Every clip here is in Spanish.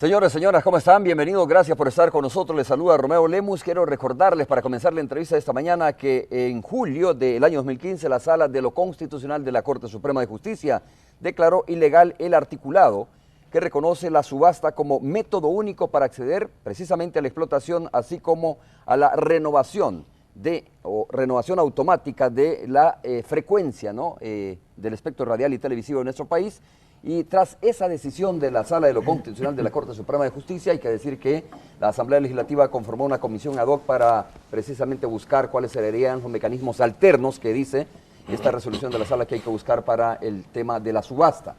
Señores, señoras, ¿cómo están? Bienvenidos, gracias por estar con nosotros. Les saluda Romeo Lemus. Quiero recordarles para comenzar la entrevista de esta mañana que en julio del año 2015 la Sala de lo Constitucional de la Corte Suprema de Justicia declaró ilegal el articulado que reconoce la subasta como método único para acceder precisamente a la explotación, así como a la renovación renovación automática de la frecuencia, ¿no? Del espectro radial y televisivo en nuestro país. Y tras esa decisión de la Sala de lo Constitucional de la Corte Suprema de Justicia, hay que decir que la Asamblea Legislativa conformó una comisión ad hoc para precisamente buscar cuáles serían los mecanismos alternos que dice esta resolución de la Sala que hay que buscar para el tema de la subasta.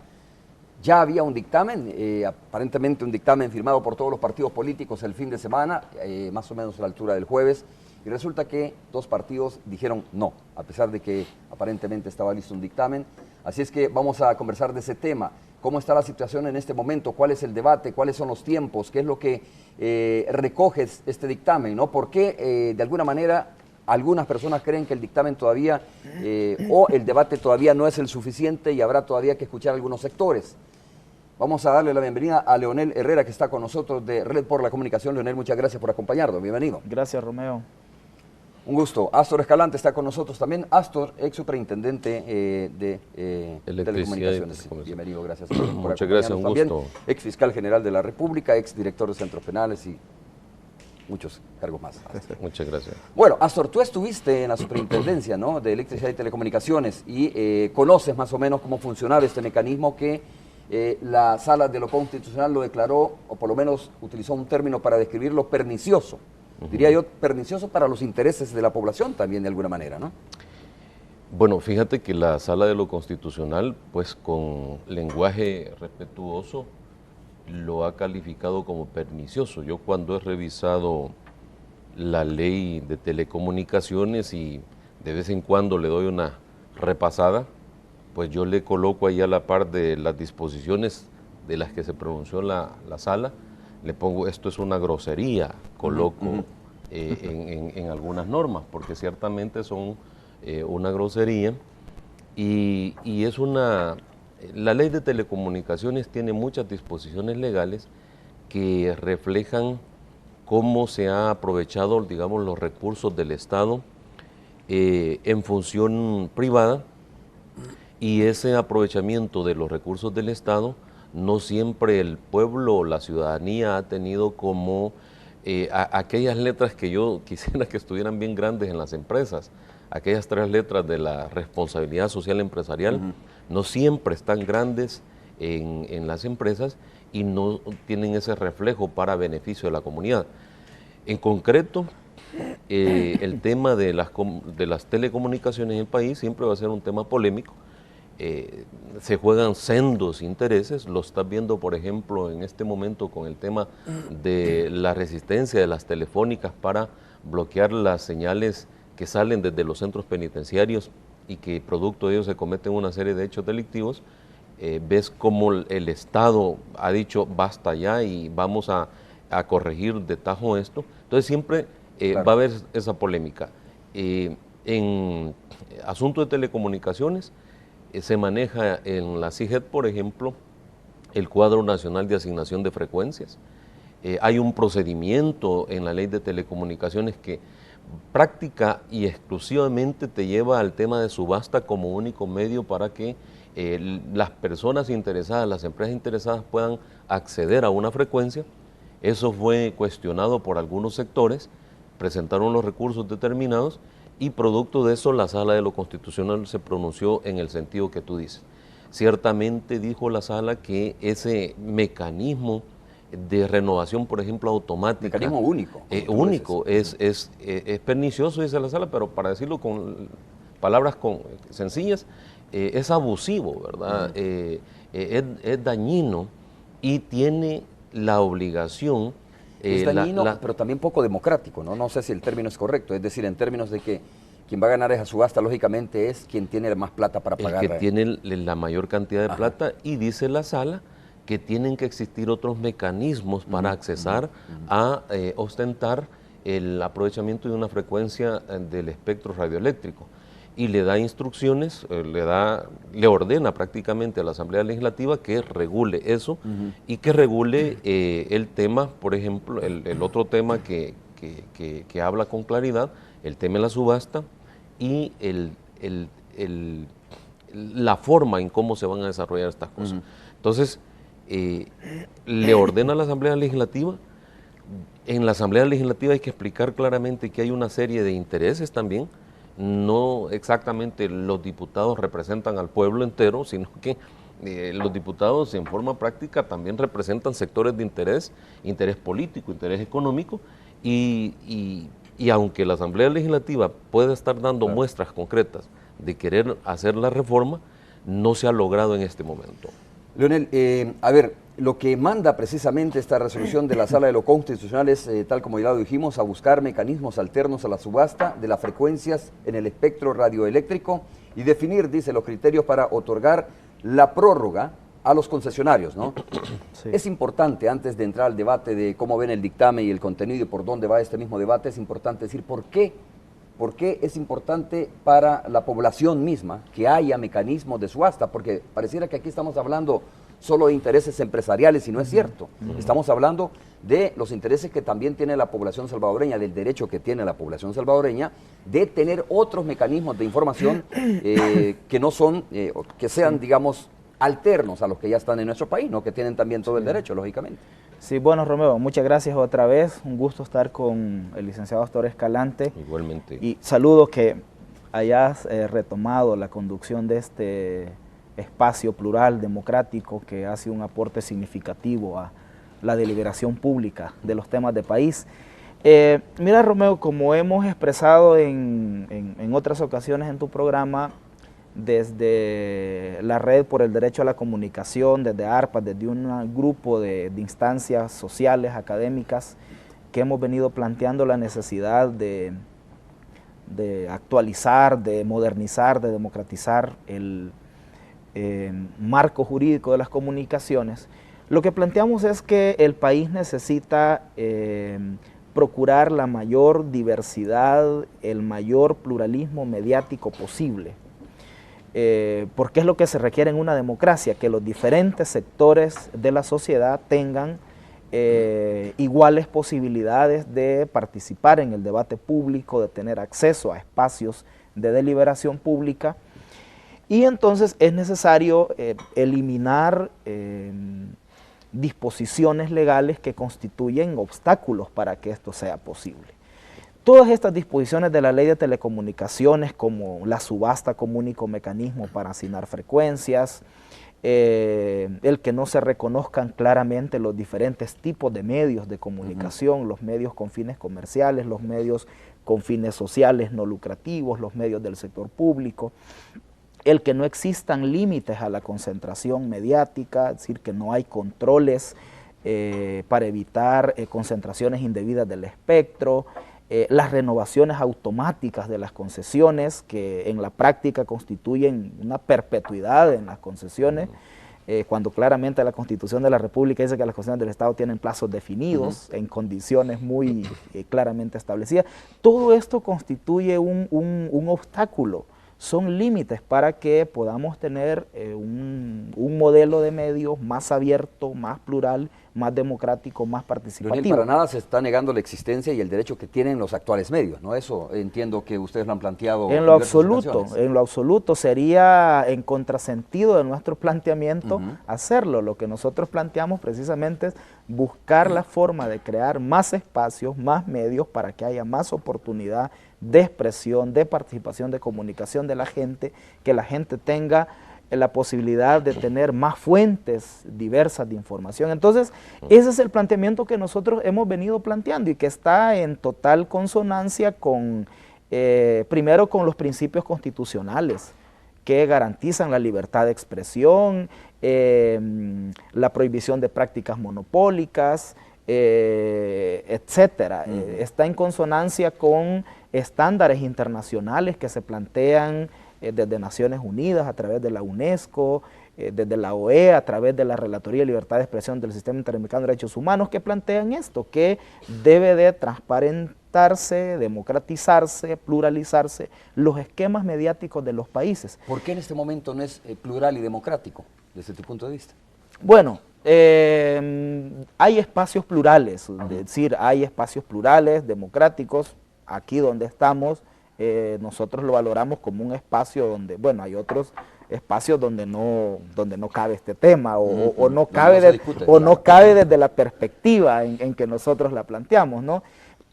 Ya había un dictamen, aparentemente un dictamen firmado por todos los partidos políticos el fin de semana, más o menos a la altura del jueves, y resulta que dos partidos dijeron no, a pesar de que aparentemente estaba listo un dictamen. Así es que vamos a conversar de ese tema. ¿Cómo está la situación en este momento? ¿Cuál es el debate? ¿Cuáles son los tiempos? ¿Qué es lo que recoge este dictamen, ¿no? ¿Por qué, de alguna manera, algunas personas creen que el dictamen todavía o el debate todavía no es el suficiente y habrá todavía que escuchar a algunos sectores? Vamos a darle la bienvenida a Leonel Herrera, que está con nosotros de Red por la Comunicación. Leonel, muchas gracias por acompañarnos. Bienvenido. Gracias, Romeo. Un gusto. Astor Escalante está con nosotros también. Astor, ex superintendente de Telecomunicaciones. Bienvenido, gracias por acompañarnos. Muchas gracias, un también. gusto. Ex fiscal general de la República, ex director de centros penales y muchos cargos más. Muchas gracias. Bueno, Astor, tú estuviste en la superintendencia, ¿no?, de electricidad y telecomunicaciones y conoces más o menos cómo funcionaba este mecanismo que la Sala de lo Constitucional lo declaró, o por lo menos utilizó un término para describirlo, pernicioso. Diría yo, pernicioso para los intereses de la población también de alguna manera, ¿no? Bueno, fíjate que la Sala de lo Constitucional, pues con lenguaje respetuoso, lo ha calificado como pernicioso. Yo cuando he revisado la ley de telecomunicaciones y de vez en cuando le doy una repasada, pues yo le coloco ahí a la par de las disposiciones de las que se pronunció la sala, le pongo esto es una grosería, coloco en algunas normas, porque ciertamente son una grosería y es una... La ley de telecomunicaciones tiene muchas disposiciones legales que reflejan cómo se ha aprovechado, digamos, los recursos del Estado en función privada, y ese aprovechamiento de los recursos del Estado no siempre el pueblo o la ciudadanía ha tenido como aquellas letras que yo quisiera que estuvieran bien grandes en las empresas, aquellas 3 letras de la responsabilidad social empresarial, no siempre están grandes en las empresas y no tienen ese reflejo para beneficio de la comunidad. En concreto, el tema de las telecomunicaciones en el país siempre va a ser un tema polémico. Se juegan sendos intereses, lo estás viendo por ejemplo en este momento con el tema de la resistencia de las telefónicas para bloquear las señales que salen desde los centros penitenciarios y que producto de ello se cometen una serie de hechos delictivos. Ves cómo el Estado ha dicho basta ya y vamos a corregir de tajo esto. Entonces siempre claro, va a haber esa polémica. En asuntos de telecomunicaciones, se maneja en la CIGED, por ejemplo, el Cuadro Nacional de Asignación de Frecuencias. Hay un procedimiento en la Ley de Telecomunicaciones que práctica y exclusivamente te lleva al tema de subasta como único medio para que las personas interesadas, las empresas interesadas puedan acceder a una frecuencia. Eso fue cuestionado por algunos sectores, presentaron los recursos determinados y producto de eso la Sala de lo Constitucional se pronunció en el sentido que tú dices. Ciertamente dijo la Sala que ese mecanismo de renovación, por ejemplo, automática... Mecanismo único. Único, es pernicioso, dice la Sala, pero para decirlo con palabras sencillas, es abusivo, ¿verdad? Es dañino y tiene la obligación... Es dañino, pero también poco democrático, ¿no? No sé si el término es correcto, es decir, en términos de que quien va a ganar esa subasta, lógicamente, es quien tiene más plata para pagar. El que tiene la mayor cantidad de plata, y dice la Sala que tienen que existir otros mecanismos para accesar a ostentar el aprovechamiento de una frecuencia del espectro radioeléctrico. y le da instrucciones, le ordena prácticamente a la Asamblea Legislativa que regule eso y que regule el tema, por ejemplo, el otro tema que habla con claridad, el tema de la subasta y la forma en cómo se van a desarrollar estas cosas. Entonces, le ordena a la Asamblea Legislativa. En la Asamblea Legislativa hay que explicar claramente que hay una serie de intereses también. No exactamente los diputados representan al pueblo entero, sino que los diputados en forma práctica también representan sectores de interés político, interés económico, y aunque la Asamblea Legislativa puede estar dando muestras concretas de querer hacer la reforma, no se ha logrado en este momento. Leonel, a ver, lo que manda precisamente esta resolución de la Sala de lo Constitucional es, tal como ya lo dijimos, a buscar mecanismos alternos a la subasta de las frecuencias en el espectro radioeléctrico y definir, dice, los criterios para otorgar la prórroga a los concesionarios, ¿no? Sí. Es importante, antes de entrar al debate de cómo ven el dictamen y el contenido y por dónde va este mismo debate, es importante decir por qué es importante para la población misma que haya mecanismos de subasta, porque pareciera que aquí estamos hablando solo de intereses empresariales y no es cierto. Estamos hablando de los intereses que también tiene la población salvadoreña, del derecho que tiene la población salvadoreña de tener otros mecanismos de información que no son, que sean, digamos, alternos a los que ya están en nuestro país, ¿no? Que tienen también todo el derecho, lógicamente. Sí, bueno, Romeo, muchas gracias otra vez. Un gusto estar con el licenciado Astor Escalante. Igualmente. Y saludo que hayas retomado la conducción de este espacio plural, democrático, que hace un aporte significativo a la deliberación pública de los temas de país. Mira, Romeo, como hemos expresado en otras ocasiones en tu programa, desde la Red por el Derecho a la Comunicación, desde ARPA, desde un grupo de instancias sociales, académicas, que hemos venido planteando la necesidad de actualizar, de modernizar, de democratizar el marco jurídico de las comunicaciones. Lo que planteamos es que el país necesita procurar la mayor diversidad, el mayor pluralismo mediático posible. Porque es lo que se requiere en una democracia, que los diferentes sectores de la sociedad tengan iguales posibilidades de participar en el debate público, de tener acceso a espacios de deliberación pública, y entonces es necesario eliminar disposiciones legales que constituyen obstáculos para que esto sea posible. Todas estas disposiciones de la Ley de Telecomunicaciones, como la subasta como único mecanismo para asignar frecuencias, el que no se reconozcan claramente los diferentes tipos de medios de comunicación, los medios con fines comerciales, los medios con fines sociales no lucrativos, los medios del sector público, el que no existan límites a la concentración mediática, es decir, que no hay controles para evitar concentraciones indebidas del espectro, las renovaciones automáticas de las concesiones, que en la práctica constituyen una perpetuidad en las concesiones, cuando claramente la Constitución de la República dice que las concesiones del Estado tienen plazos definidos, en condiciones muy claramente establecidas. Todo esto constituye un obstáculo, son límites para que podamos tener un modelo de medios más abierto, más plural, más democrático, más participativo. Leonel, para nada se está negando la existencia y el derecho que tienen los actuales medios, ¿no? Eso entiendo que ustedes lo han planteado. En lo absoluto sería en contrasentido de nuestro planteamiento hacerlo. Lo que nosotros planteamos precisamente es buscar la forma de crear más espacios, más medios para que haya más oportunidad de expresión, de participación, de comunicación de la gente, que la gente tenga la posibilidad de tener más fuentes diversas de información. Entonces, ese es el planteamiento que nosotros hemos venido planteando y que está en total consonancia con, primero, con los principios constitucionales que garantizan la libertad de expresión, la prohibición de prácticas monopólicas, etcétera. Está en consonancia con estándares internacionales que se plantean desde Naciones Unidas a través de la UNESCO, desde la OEA, a través de la Relatoría de Libertad de Expresión del Sistema Interamericano de Derechos Humanos, que plantean esto, que debe de transparentarse, democratizarse, pluralizarse los esquemas mediáticos de los países. ¿Por qué en este momento no es plural y democrático, desde tu punto de vista? Bueno, hay espacios plurales, es decir, hay espacios plurales, democráticos. Aquí donde estamos, nosotros lo valoramos como un espacio donde, bueno, hay otros espacios donde no cabe este tema, o no cabe, no cabe desde la perspectiva en que nosotros la planteamos, ¿no?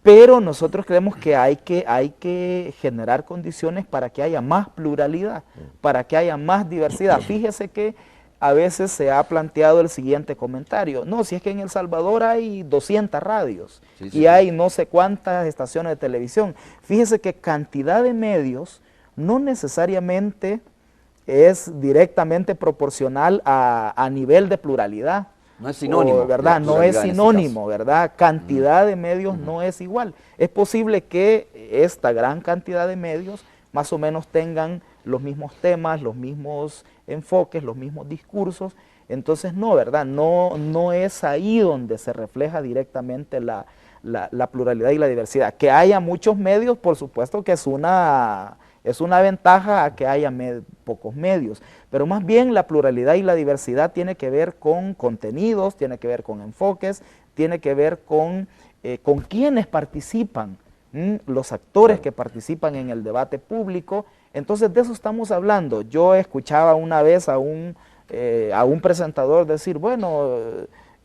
Pero nosotros creemos que hay que generar condiciones para que haya más pluralidad, para que haya más diversidad. Fíjese que a veces se ha planteado el siguiente comentario: no, si es que en El Salvador hay 200 radios y hay no sé cuántas estaciones de televisión. Fíjese que cantidad de medios no necesariamente es directamente proporcional a nivel de pluralidad. No es sinónimo. ¿Verdad? No es sinónimo, ¿verdad? Cantidad de medios no es igual. Es posible que esta gran cantidad de medios más o menos tengan los mismos temas, los mismos enfoques, los mismos discursos. Entonces no, ¿verdad? No es ahí donde se refleja directamente la pluralidad y la diversidad. Que haya muchos medios, por supuesto que es una ventaja a que haya pocos medios, pero más bien la pluralidad y la diversidad tiene que ver con contenidos, tiene que ver con enfoques, tiene que ver con quienes participan, los actores que participan en el debate público. Entonces de eso estamos hablando. Yo escuchaba una vez a un presentador decir, bueno,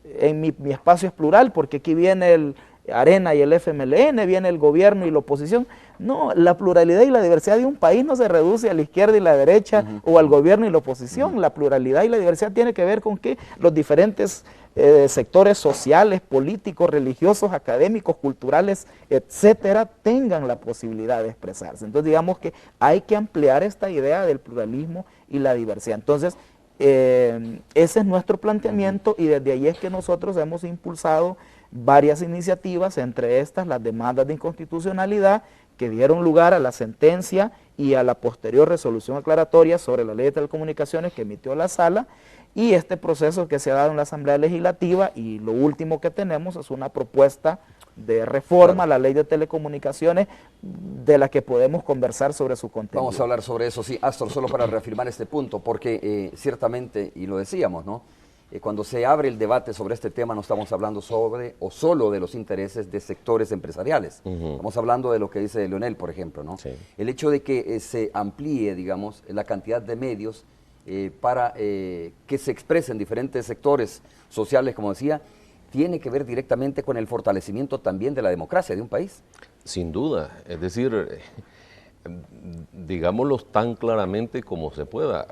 en mi espacio es plural porque aquí viene el Arena y el FMLN, viene el gobierno y la oposición. No, la pluralidad y la diversidad de un país no se reduce a la izquierda y la derecha o al gobierno y la oposición. La pluralidad y la diversidad tiene que ver con que los diferentes sectores sociales, políticos, religiosos, académicos, culturales, etcétera, tengan la posibilidad de expresarse. Entonces digamos que hay que ampliar esta idea del pluralismo y la diversidad. Entonces ese es nuestro planteamiento y desde ahí es que nosotros hemos impulsado varias iniciativas, entre estas las demandas de inconstitucionalidad que dieron lugar a la sentencia y a la posterior resolución aclaratoria sobre la ley de telecomunicaciones que emitió la Sala, y este proceso que se ha dado en la Asamblea Legislativa, y lo último que tenemos es una propuesta de reforma a la ley de telecomunicaciones de la que podemos conversar sobre su contenido. Vamos a hablar sobre eso, sí, Astor, solo para reafirmar este punto, porque ciertamente, y lo decíamos, ¿no? Cuando se abre el debate sobre este tema no estamos hablando sobre o solo de los intereses de sectores empresariales. Estamos hablando de lo que dice Leonel, por ejemplo, ¿no? Sí. El hecho de que se amplíe, digamos, la cantidad de medios para que se expresen diferentes sectores sociales, como decía, tiene que ver directamente con el fortalecimiento también de la democracia de un país. Sin duda, es decir, digámoslo tan claramente como se pueda,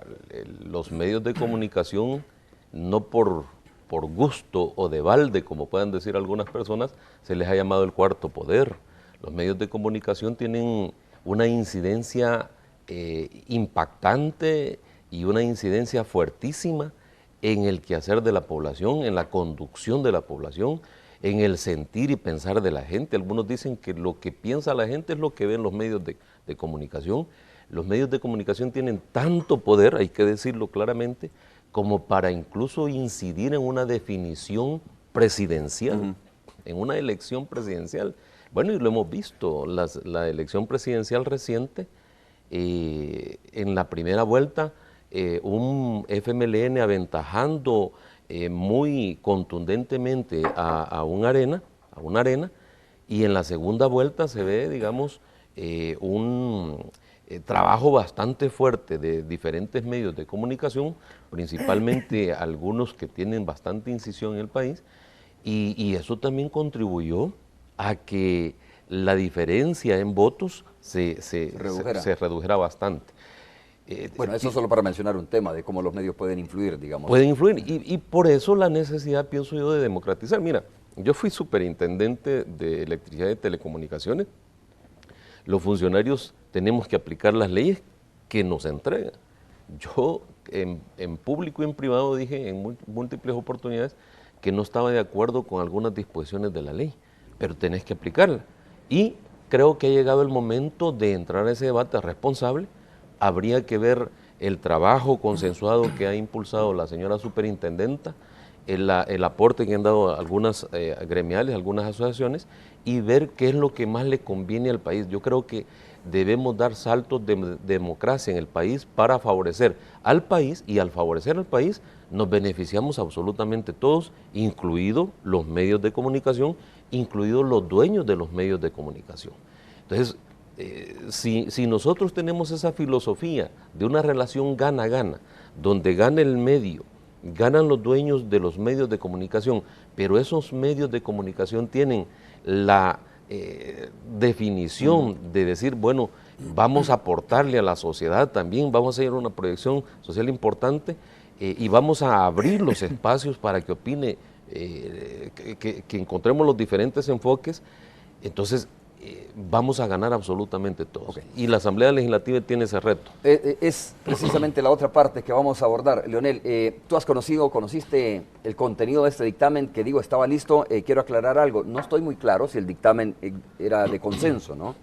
los medios de comunicación, no por gusto o de balde, como puedan decir algunas personas, se les ha llamado el cuarto poder. Los medios de comunicación tienen una incidencia impactante y una incidencia fuertísima en el quehacer de la población, en la conducción de la población, en el sentir y pensar de la gente. Algunos dicen que lo que piensa la gente es lo que ven los medios de comunicación. Los medios de comunicación tienen tanto poder, hay que decirlo claramente, como para incluso incidir en una definición presidencial, en una elección presidencial. Bueno, y lo hemos visto, la elección presidencial reciente, en la primera vuelta, un FMLN aventajando muy contundentemente a una arena, y en la segunda vuelta se ve, digamos, un trabajo bastante fuerte de diferentes medios de comunicación, principalmente algunos que tienen bastante incisión en el país, y eso también contribuyó a que la diferencia en votos se redujera bastante. Bueno, eso solo para mencionar un tema de cómo los medios pueden influir, digamos. Pueden influir, y por eso la necesidad, pienso yo, de democratizar. Mira, yo fui superintendente de electricidad y telecomunicaciones. Los funcionarios tenemos que aplicar las leyes que nos entregan. Yo en público y en privado dije en múltiples oportunidades que no estaba de acuerdo con algunas disposiciones de la ley, pero tenés que aplicarla. Y creo que ha llegado el momento de entrar a ese debate responsable. Habría que ver el trabajo consensuado que ha impulsado la señora superintendenta, el aporte que han dado algunas gremiales, algunas asociaciones, y ver qué es lo que más le conviene al país. Yo creo que debemos dar saltos de democracia en el país para favorecer al país, y al favorecer al país nos beneficiamos absolutamente todos, incluidos los medios de comunicación, incluidos los dueños de los medios de comunicación. Entonces, si nosotros tenemos esa filosofía de una relación gana-gana, donde gana el medio, ganan los dueños de los medios de comunicación, pero esos medios de comunicación tienen la definición de decir, bueno, vamos a aportarle a la sociedad también, vamos a hacer una proyección social importante y vamos a abrir los espacios para que opine, que encontremos los diferentes enfoques. Entonces, vamos a ganar absolutamente todos. Okay. Y la Asamblea Legislativa tiene ese reto. Es precisamente la otra parte que vamos a abordar. Leonel, tú conociste el contenido de este dictamen que digo estaba listo. Quiero aclarar algo. No estoy muy claro si el dictamen era de consenso, ¿no?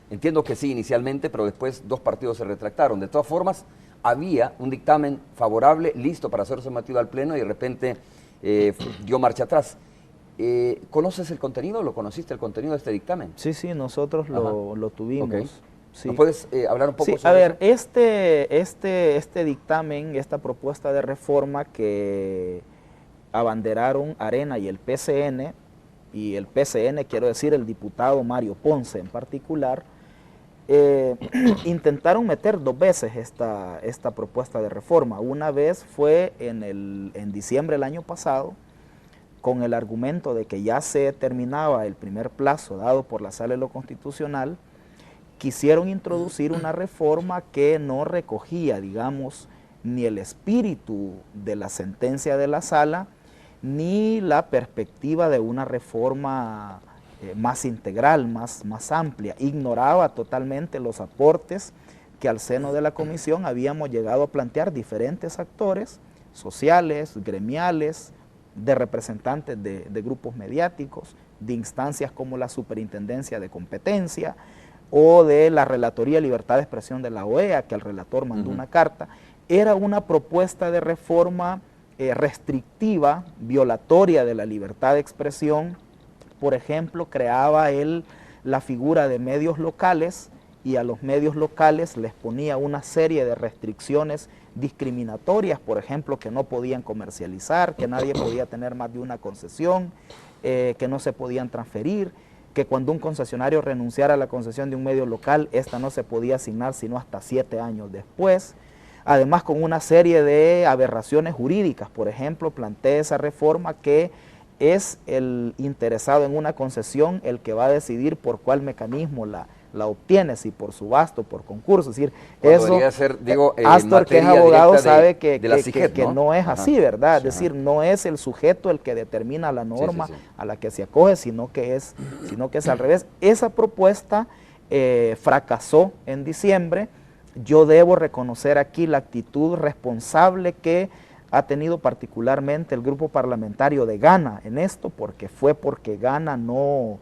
Entiendo que sí inicialmente, pero después 2 partidos se retractaron. De todas formas, había un dictamen favorable, listo para ser sometido al Pleno y de repente dio marcha atrás. ¿Conoces el contenido? ¿Lo conociste el contenido de este dictamen? Sí, nosotros lo tuvimos. Okay. Sí. ¿No puedes hablar un poco sobre eso? A ver, este dictamen, esta propuesta de reforma que abanderaron Arena y el PCN, quiero decir el diputado Mario Ponce en particular, intentaron meter 2 veces esta propuesta de reforma. Una vez fue en diciembre del año pasado, con el argumento de que ya se terminaba el primer plazo dado por la Sala de lo Constitucional. Quisieron introducir una reforma que no recogía, digamos, ni el espíritu de la sentencia de la Sala, ni la perspectiva de una reforma más integral, más amplia. Ignoraba totalmente los aportes que al seno de la Comisión habíamos llegado a plantear diferentes actores sociales, gremiales, de representantes de grupos mediáticos, de instancias como la Superintendencia de Competencia o de la Relatoría de Libertad de Expresión de la OEA, que el relator mandó una carta. Era una propuesta de reforma restrictiva, violatoria de la libertad de expresión. Por ejemplo, creaba la figura de medios locales y a los medios locales les ponía una serie de restricciones discriminatorias, por ejemplo, que no podían comercializar, que nadie podía tener más de una concesión, que no se podían transferir, que cuando un concesionario renunciara a la concesión de un medio local, esta no se podía asignar sino hasta 7 años después. Además, con una serie de aberraciones jurídicas. Por ejemplo, plantea esa reforma que es el interesado en una concesión el que va a decidir por cuál mecanismo la obtiene, si por subasta o por concurso. Es decir, eso, Astor, que es abogado, sabe que no es así, ¿verdad? Es decir, no es el sujeto el que determina la norma a la que se acoge, sino que es al revés. Esa propuesta fracasó en diciembre. Yo debo reconocer aquí la actitud responsable que ha tenido particularmente el grupo parlamentario de Gana en esto, porque Gana no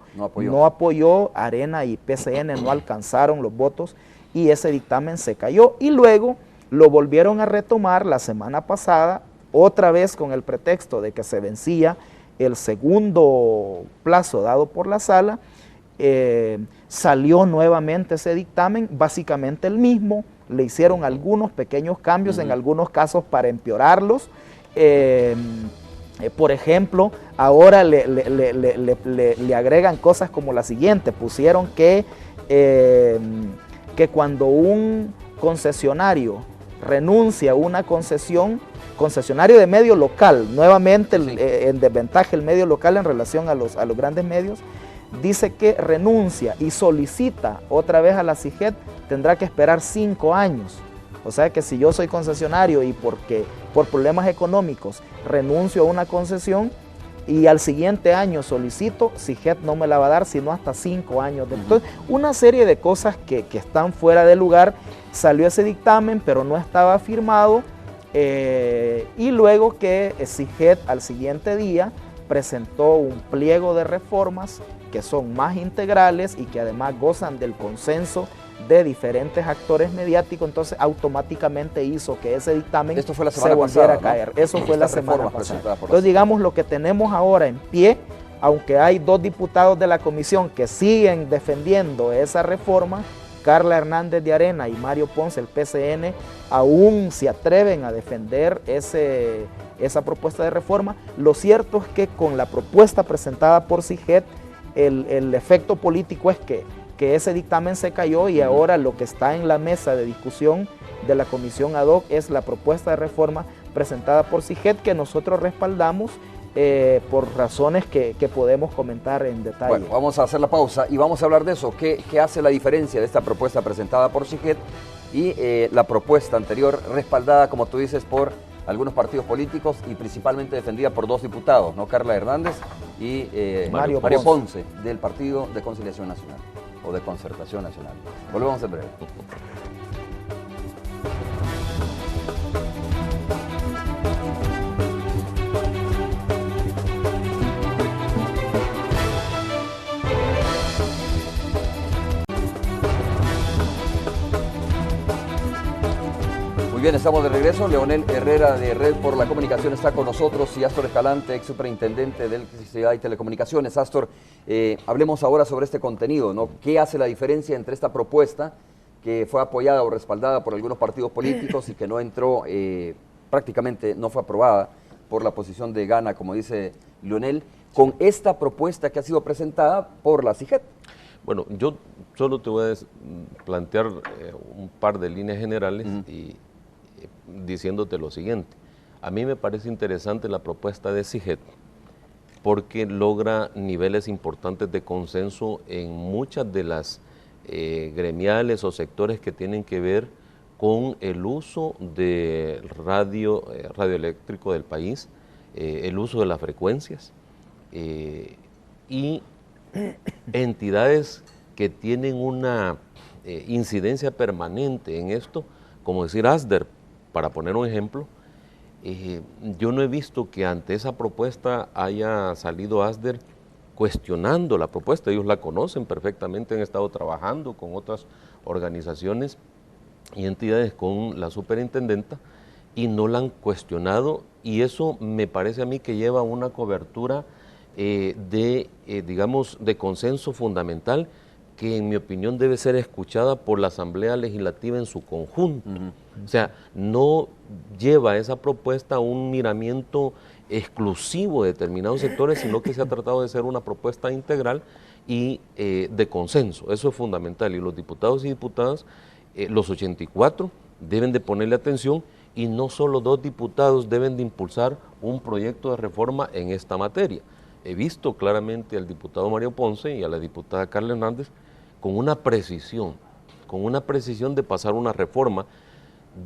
apoyó, Arena y PCN no alcanzaron los votos y ese dictamen se cayó. Y luego lo volvieron a retomar la semana pasada, otra vez con el pretexto de que se vencía el segundo plazo dado por la Sala. Salió nuevamente ese dictamen, básicamente el mismo, le hicieron algunos pequeños cambios, en algunos casos para empeorarlos. Por ejemplo, ahora le agregan cosas como la siguiente: pusieron que cuando un concesionario renuncia a una concesionario de medio local, nuevamente en desventaja el medio local en relación a los grandes medios, dice que renuncia y solicita otra vez a la CIGET, tendrá que esperar 5 años. O sea que si yo soy concesionario y porque por problemas económicos renuncio a una concesión y al siguiente año solicito, CIGET no me la va a dar sino hasta 5 años. Entonces, una serie de cosas que están fuera de lugar. Salió ese dictamen, pero no estaba firmado, y luego que CIGET al siguiente día presentó un pliego de reformas que son más integrales y que además gozan del consenso de diferentes actores mediáticos, entonces automáticamente hizo que ese dictamen Esto fue la semana se volviera pasada, a caer. ¿no? Eso fue la Estas semana reformas pasada. presentadas por la Entonces, digamos, lo que tenemos ahora en pie, aunque hay 2 diputados de la comisión que siguen defendiendo esa reforma, Carla Hernández de Arena y Mario Ponce, el PCN, aún se atreven a defender esa propuesta de reforma. Lo cierto es que con la propuesta presentada por CIGET, el efecto político es que ese dictamen se cayó y ahora lo que está en la mesa de discusión de la comisión ad hoc es la propuesta de reforma presentada por CIGET, que nosotros respaldamos por razones que podemos comentar en detalle. Bueno, vamos a hacer la pausa y vamos a hablar de eso. ¿Qué hace la diferencia de esta propuesta presentada por CIGET y la propuesta anterior respaldada, como tú dices, por algunos partidos políticos y principalmente defendida por 2 diputados, ¿no? Carla Hernández y Mario Ponce, del Partido de Conciliación Nacional o de Concertación Nacional. Volvemos en breve. Muy bien, estamos de regreso. Leonel Herrera de Red por la Comunicación está con nosotros y Astor Escalante, ex superintendente de Electricidad y Telecomunicaciones. Astor, hablemos ahora sobre este contenido, ¿no? ¿Qué hace la diferencia entre esta propuesta que fue apoyada o respaldada por algunos partidos políticos y que no entró, prácticamente no fue aprobada por la posición de Gana, como dice Leonel, con esta propuesta que ha sido presentada por la CIGET? Bueno, yo solo te voy a plantear un par de líneas generales y diciéndote lo siguiente. A mí me parece interesante la propuesta de CIGET porque logra niveles importantes de consenso en muchas de las gremiales o sectores que tienen que ver con el uso del radioeléctrico del país, el uso de las frecuencias y entidades que tienen una incidencia permanente en esto, como decir ASDER, para poner un ejemplo. Yo no he visto que ante esa propuesta haya salido ASDER cuestionando la propuesta. Ellos la conocen perfectamente, han estado trabajando con otras organizaciones y entidades con la superintendenta y no la han cuestionado, y eso me parece a mí que lleva una cobertura digamos, de consenso fundamental que en mi opinión debe ser escuchada por la Asamblea Legislativa en su conjunto. O sea, no lleva esa propuesta a un miramiento exclusivo de determinados sectores, sino que se ha tratado de ser una propuesta integral y de consenso. Eso es fundamental, y los diputados y diputadas, los 84, deben de ponerle atención, y no solo 2 diputados deben de impulsar un proyecto de reforma en esta materia. He visto claramente al diputado Mario Ponce y a la diputada Carla Hernández con una precisión de pasar una reforma.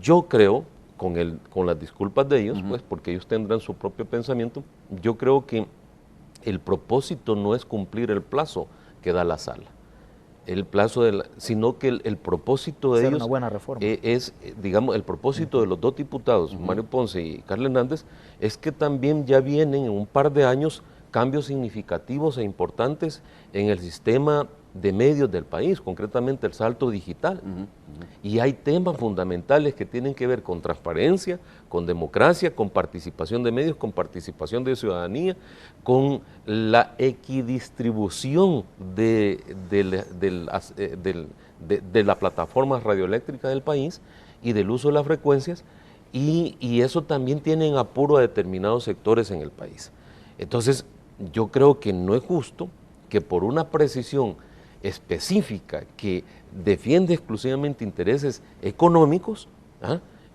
Yo creo, con las disculpas de ellos, pues porque ellos tendrán su propio pensamiento, yo creo que el propósito no es cumplir el plazo que da la sala, sino que el propósito de ellos una buena reforma. Es, digamos, el propósito de los 2 diputados, Mario Ponce y Carla Hernández, es que también ya vienen en un par de años cambios significativos e importantes en el sistema de medios del país, concretamente el salto digital. Y hay temas fundamentales que tienen que ver con transparencia, con democracia, con participación de medios, con participación de ciudadanía, con la equidistribución de la plataforma radioeléctrica del país y del uso de las frecuencias, y eso también tiene en apuro a determinados sectores en el país. Entonces, yo creo que no es justo que por una precisión específica que defiende exclusivamente intereses económicos,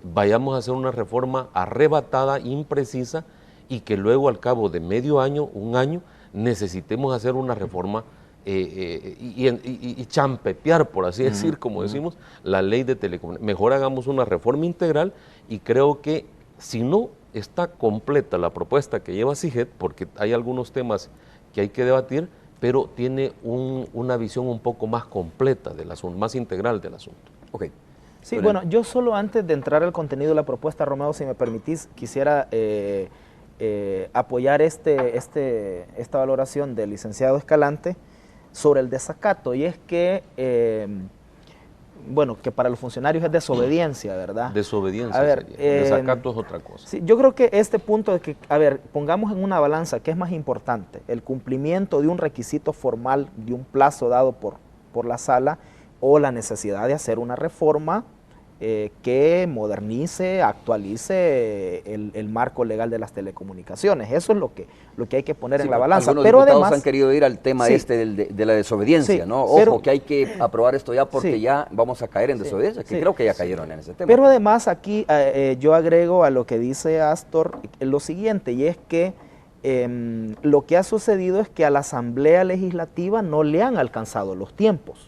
vayamos a hacer una reforma arrebatada, imprecisa, y que luego al cabo de medio año, un año, necesitemos hacer una reforma y champetear, por así decir, como decimos, la ley de telecomunicaciones. Mejor hagamos una reforma integral, y creo que si no está completa la propuesta que lleva CIGET, porque hay algunos temas que hay que debatir, pero tiene una visión un poco más completa del asunto, más integral del asunto. Ok. Sí, bueno, yo solo antes de entrar al contenido de la propuesta, Romeo, si me permitís, quisiera apoyar esta valoración del licenciado Escalante sobre el desacato, y es que bueno, que para los funcionarios es desobediencia, ¿verdad? Desobediencia A ver, sería. Desacato es otra cosa. Sí, yo creo que este punto de que, a ver, pongamos en una balanza qué es más importante, el cumplimiento de un requisito formal, de un plazo dado por la sala, o la necesidad de hacer una reforma que modernice, actualice el marco legal de las telecomunicaciones. Eso es lo que hay que poner en la balanza. Algunos pero diputados además han querido ir al tema sí, de la desobediencia, sí, ¿no? pero, Ojo, que hay que aprobar esto ya porque sí, ya vamos a caer en sí, desobediencia, que sí, creo que ya sí. cayeron en ese tema. Pero además aquí yo agrego a lo que dice Astor lo siguiente, y es que lo que ha sucedido es que a la Asamblea Legislativa no le han alcanzado los tiempos.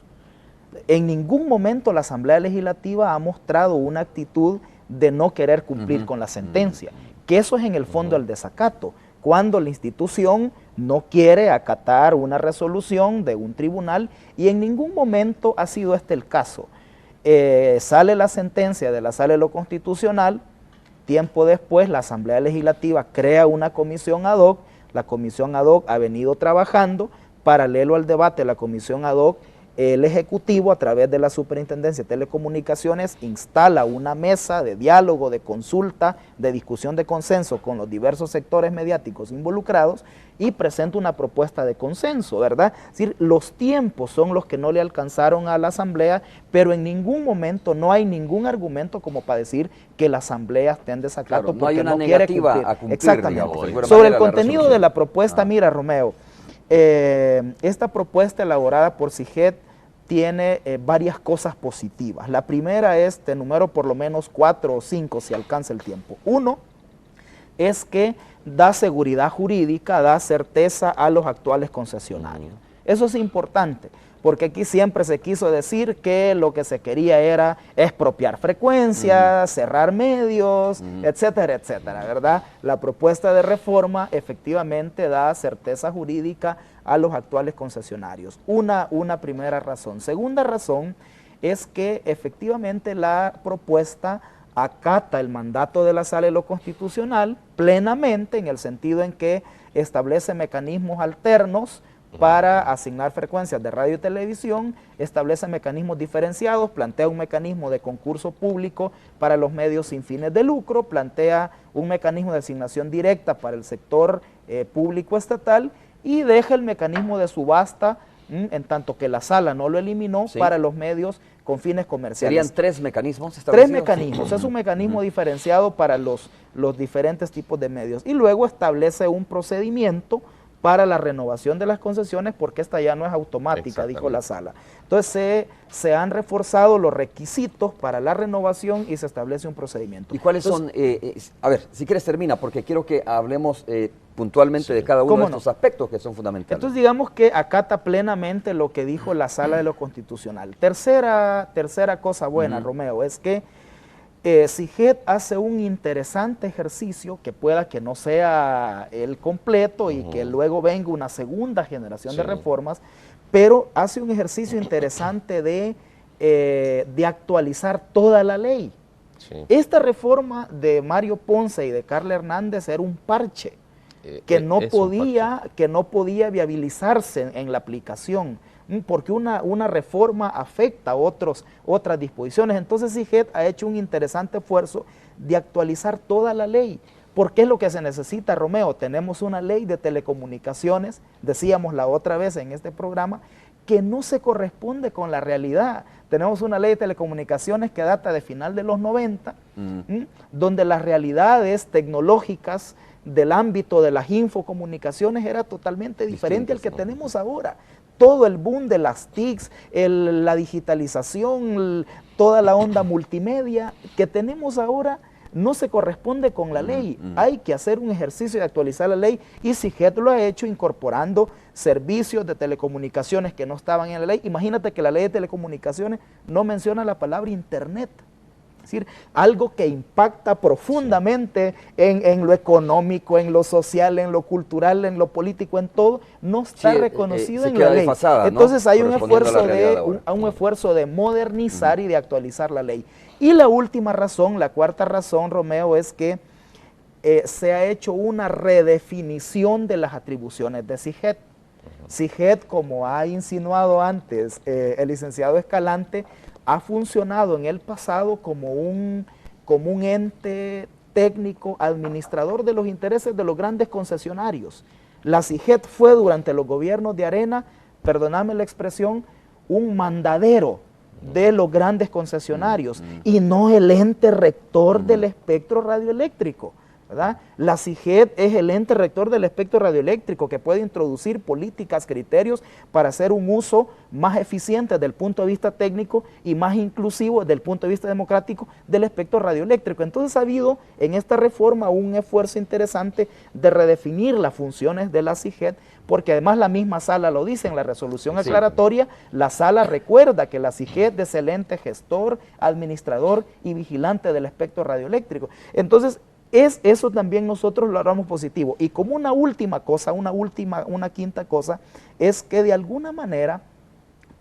En ningún momento la Asamblea Legislativa ha mostrado una actitud de no querer cumplir con la sentencia, que eso es en el fondo el desacato, cuando la institución no quiere acatar una resolución de un tribunal, y en ningún momento ha sido este el caso. Sale la sentencia de la Sala de lo Constitucional, tiempo después la Asamblea Legislativa crea una comisión ad hoc, la comisión ad hoc ha venido trabajando, paralelo al debate de la comisión ad hoc, el Ejecutivo, a través de la Superintendencia de Telecomunicaciones, instala una mesa de diálogo, de consulta, de discusión de consenso con los diversos sectores mediáticos involucrados y presenta una propuesta de consenso, ¿verdad? Es decir, los tiempos son los que no le alcanzaron a la Asamblea, pero en ningún momento no hay ningún argumento como para decir que la Asamblea esté en desacato, claro, no hay porque una no quiere negativa cumplir. a cumplir, Exactamente. digamos, Sobre el contenido de la propuesta, mira, Romeo, esta propuesta elaborada por CIGED tiene varias cosas positivas. La primera es, te enumero por lo menos 4 o 5 si alcanza el tiempo. Uno es que da seguridad jurídica, da certeza a los actuales concesionarios. Eso es importante, porque aquí siempre se quiso decir que lo que se quería era expropiar frecuencias, cerrar medios, etcétera, etcétera, ¿verdad? La propuesta de reforma efectivamente da certeza jurídica a los actuales concesionarios. Una primera razón. Segunda razón es que efectivamente la propuesta acata el mandato de la Sala de lo Constitucional plenamente, en el sentido en que establece mecanismos alternos para asignar frecuencias de radio y televisión, establece mecanismos diferenciados, plantea un mecanismo de concurso público para los medios sin fines de lucro, plantea un mecanismo de asignación directa para el sector público estatal y deja el mecanismo de subasta, en tanto que la sala no lo eliminó, para los medios con fines comerciales. ¿Serían 3 mecanismos establecidos? 3 mecanismos, es un mecanismo diferenciado para los diferentes tipos de medios. Y luego establece un procedimiento para la renovación de las concesiones, porque esta ya no es automática, dijo la sala. Entonces se han reforzado los requisitos para la renovación y se establece un procedimiento. ¿Y cuáles son? A ver, si quieres termina, porque quiero que hablemos puntualmente de cada uno de estos aspectos que son fundamentales. Entonces digamos que acata plenamente lo que dijo la Sala de lo Constitucional. Tercera cosa buena, Romeo, es que CIGED hace un interesante ejercicio, que pueda que no sea el completo y que luego venga una segunda generación de reformas, pero hace un ejercicio interesante de actualizar toda la ley. Esta reforma de Mario Ponce y de Carla Hernández era un parche que no podía viabilizarse en la aplicación, porque una reforma afecta a otras disposiciones. Entonces CIGED ha hecho un interesante esfuerzo de actualizar toda la ley. ¿Por qué es lo que se necesita, Romeo? Tenemos una ley de telecomunicaciones, decíamos la otra vez en este programa, que no se corresponde con la realidad. Tenemos una ley de telecomunicaciones que data de final de los 90, donde las realidades tecnológicas del ámbito de las infocomunicaciones era totalmente diferente al que tenemos ahora. Todo el boom de las TICs, la digitalización, toda la onda multimedia que tenemos ahora no se corresponde con la ley. Hay que hacer un ejercicio de actualizar la ley, y CIGED lo ha hecho incorporando servicios de telecomunicaciones que no estaban en la ley. Imagínate que la ley de telecomunicaciones no menciona la palabra internet. Es decir, algo que impacta profundamente en lo económico, en lo social, en lo cultural, en lo político, en todo, no está reconocido en la ley. Desfasada, entonces, ¿no? Hay un esfuerzo de modernizar y de actualizar la ley. Y la última razón, la cuarta razón, Romeo, es que se ha hecho una redefinición de las atribuciones de CIGED. CIGED, como ha insinuado antes el licenciado Escalante, ha funcionado en el pasado como un ente técnico administrador de los intereses de los grandes concesionarios. La CIGET fue durante los gobiernos de Arena, perdóname la expresión, un mandadero de los grandes concesionarios y no el ente rector del espectro radioeléctrico, ¿verdad? La CIGET es el ente rector del espectro radioeléctrico que puede introducir políticas, criterios para hacer un uso más eficiente desde el punto de vista técnico y más inclusivo desde el punto de vista democrático del espectro radioeléctrico. Entonces ha habido en esta reforma un esfuerzo interesante de redefinir las funciones de la CIGET, porque además la misma sala lo dice en la resolución aclaratoria, la sala recuerda que la CIGET es el ente gestor, administrador y vigilante del espectro radioeléctrico. Entonces, eso también nosotros lo hablamos positivo. Y como una última cosa, una quinta cosa, es que de alguna manera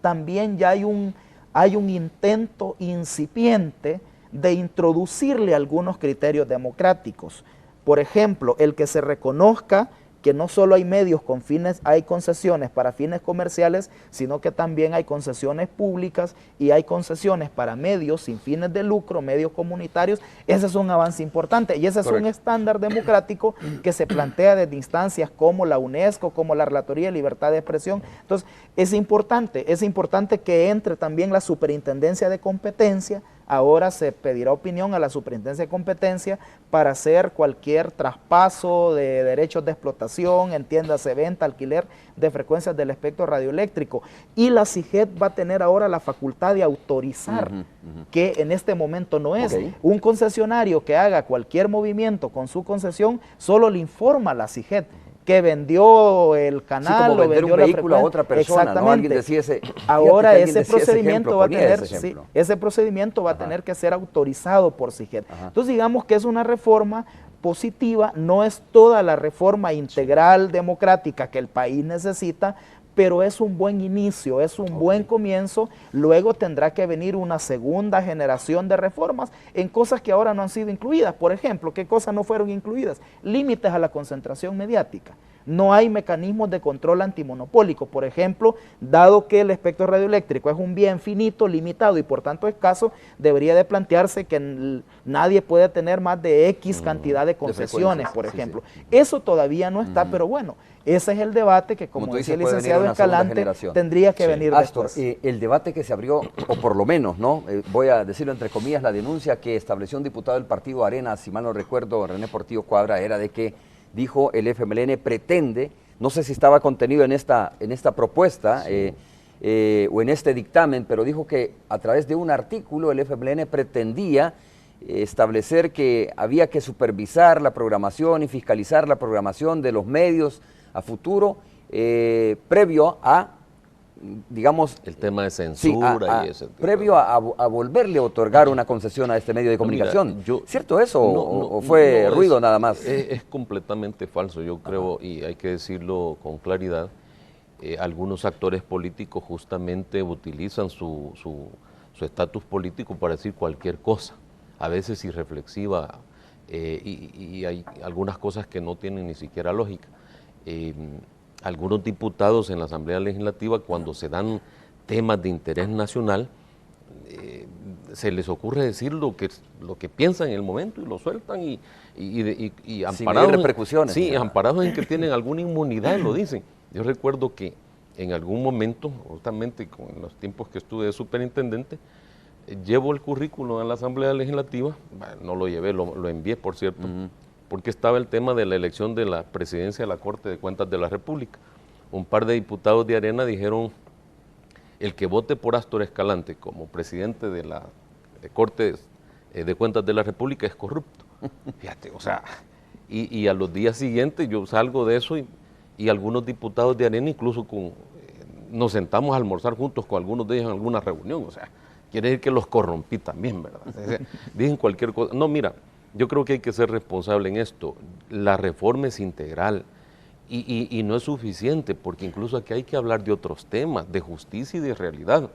también ya hay un intento incipiente de introducirle algunos criterios democráticos. Por ejemplo, el que se reconozca que no solo hay medios con fines, hay concesiones para fines comerciales, sino que también hay concesiones públicas y hay concesiones para medios sin fines de lucro, medios comunitarios. Ese es un avance importante y ese es un estándar democrático que se plantea desde instancias como la UNESCO, como la Relatoría de Libertad de Expresión. Entonces, es importante que entre también la Superintendencia de Competencia. Ahora se pedirá opinión a la Superintendencia de Competencia para hacer cualquier traspaso de derechos de explotación, entiéndase, venta, alquiler de frecuencias del espectro radioeléctrico. Y la CIGET va a tener ahora la facultad de autorizar, que en este momento no es. Un concesionario que haga cualquier movimiento con su concesión, solo le informa a la CIGET que vendió el canal, como o vendió un la vehículo a otra persona. Exactamente. ¿No? Alguien decía Ahora ese procedimiento va a tener, ese procedimiento va a tener que ser autorizado por CIGET. Entonces digamos que es una reforma positiva, no es toda la reforma integral democrática que el país necesita, pero es un buen inicio, es un buen comienzo. Luego tendrá que venir una segunda generación de reformas en cosas que ahora no han sido incluidas. Por ejemplo, ¿qué cosas no fueron incluidas? Límites a la concentración mediática. No hay mecanismos de control antimonopólico. Por ejemplo, dado que el espectro radioeléctrico es un bien finito, limitado y por tanto escaso, debería de plantearse que nadie puede tener más de X cantidad de concesiones, por ejemplo. Eso todavía no está, pero bueno, ese es el debate que, como decía el licenciado Escalante, tendría que venir después. El debate que se abrió, o por lo menos, ¿no? Voy a decirlo entre comillas, la denuncia que estableció un diputado del partido Arena, si mal no recuerdo, René Portillo Cuadra, era de que dijo el FMLN pretende, no sé si estaba contenido en esta propuesta o en este dictamen, pero dijo que a través de un artículo el FMLN pretendía establecer que había que supervisar la programación y fiscalizar la programación de los medios a futuro previo a, digamos, el tema de censura y ese tipo. Previo a volverle a otorgar una concesión a este medio de comunicación. Mira, ¿cierto eso o fue ruido nada más? Es completamente falso, yo creo, y hay que decirlo con claridad. Algunos actores políticos justamente utilizan su estatus político para decir cualquier cosa, a veces irreflexiva, y hay algunas cosas que no tienen ni siquiera lógica. Algunos diputados en la Asamblea Legislativa, cuando se dan temas de interés nacional, se les ocurre decir lo que piensan en el momento y lo sueltan y amparados, sin repercusiones. Sí, amparados en que tienen alguna inmunidad, lo dicen. Yo recuerdo que en algún momento, justamente con los tiempos que estuve de superintendente, llevo el currículo a la Asamblea Legislativa, bueno, no lo llevé, lo envié, por cierto, porque estaba el tema de la elección de la presidencia de la Corte de Cuentas de la República. Un par de diputados de Arena dijeron, el que vote por Astor Escalante como presidente de la Corte de Cuentas de la República es corrupto. Fíjate, o sea, y a los días siguientes yo salgo de eso y algunos diputados de Arena incluso nos sentamos a almorzar juntos con algunos de ellos en alguna reunión, o sea, quiere decir que los corrompí también, ¿verdad? O sea, dicen cualquier cosa. No, mira, yo creo que hay que ser responsable en esto. La reforma es integral y no es suficiente, porque incluso aquí hay que hablar de otros temas, de justicia y de realidad.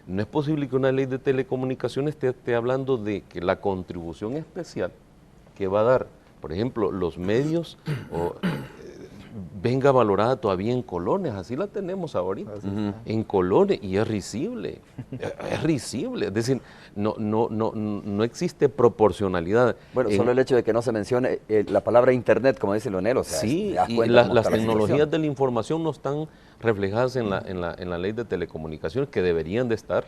No es posible que una ley de telecomunicaciones esté hablando de que la contribución especial que va a dar, por ejemplo, los medios venga valorada todavía en colones, así la tenemos ahorita, en colones, y es risible, es decir, no existe proporcionalidad. Bueno, solo el hecho de que no se mencione la palabra internet, como dice Leonel, o sea, sí, y las tecnologías de la información no están reflejadas en la ley de telecomunicaciones, que deberían de estar.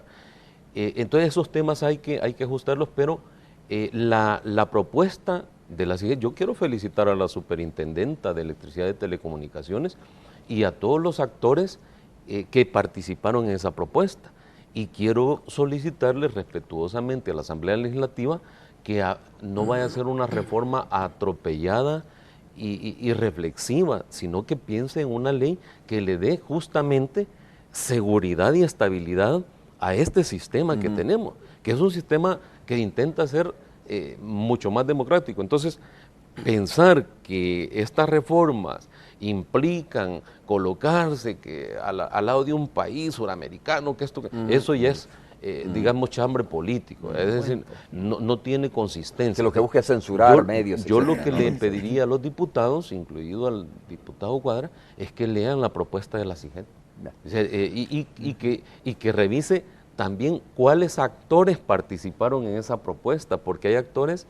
Entonces esos temas hay que ajustarlos, pero la propuesta de la CIGET, yo quiero felicitar a la superintendenta de Electricidad y Telecomunicaciones y a todos los actores que participaron en esa propuesta. Y quiero solicitarle respetuosamente a la Asamblea Legislativa que no vaya a ser una reforma atropellada y reflexiva, sino que piense en una ley que le dé justamente seguridad y estabilidad a este sistema que tenemos, que es un sistema que intenta ser mucho más democrático. Entonces, pensar que estas reformas implican colocarse al lado de un país suramericano, eso ya es, digamos, chambre político, es decir, no tiene consistencia. Que lo que busca es censurar medios. Yo lo que le pediría a los diputados, incluido al diputado Cuadra, es que lean la propuesta de la CIGET y que revise también cuáles actores participaron en esa propuesta, porque hay actores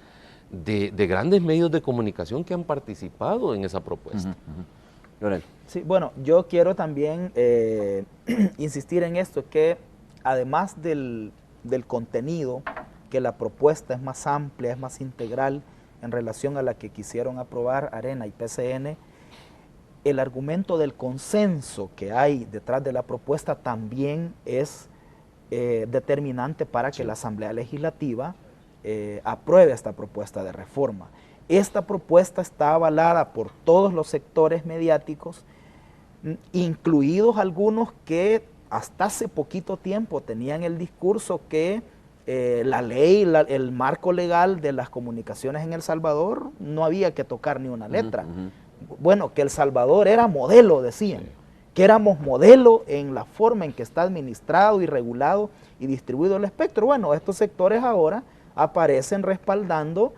de grandes medios de comunicación que han participado en esa propuesta. Leonel. Sí, bueno, yo quiero también insistir en esto, que además del contenido, que la propuesta es más amplia, es más integral en relación a la que quisieron aprobar Arena y PCN, el argumento del consenso que hay detrás de la propuesta también es determinante para que la Asamblea Legislativa apruebe esta propuesta de reforma. Esta propuesta está avalada por todos los sectores mediáticos, incluidos algunos que hasta hace poquito tiempo tenían el discurso que la ley, el marco legal de las comunicaciones en El Salvador no había que tocar ni una letra. Bueno, que El Salvador era modelo, decían. Que éramos modelo en la forma en que está administrado y regulado y distribuido el espectro. Bueno, estos sectores ahora aparecen respaldando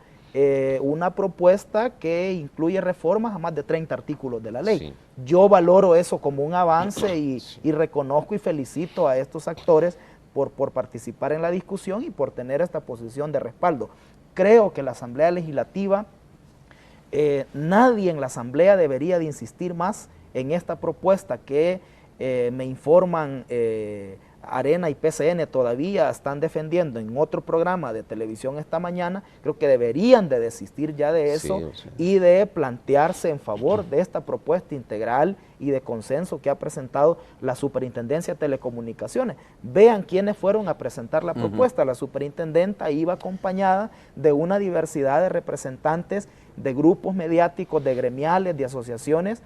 una propuesta que incluye reformas a más de 30 artículos de la ley. Sí. Yo valoro eso como un avance y reconozco y felicito a estos actores por participar en la discusión y por tener esta posición de respaldo. Creo que la Asamblea Legislativa, nadie en la Asamblea debería de insistir más en esta propuesta que me informan Arena y PCN todavía están defendiendo en otro programa de televisión esta mañana. Creo que deberían de desistir ya de eso y de plantearse en favor de esta propuesta integral y de consenso que ha presentado la Superintendencia de Telecomunicaciones. Vean quiénes fueron a presentar la propuesta. La superintendenta iba acompañada de una diversidad de representantes de grupos mediáticos, de gremiales, de asociaciones.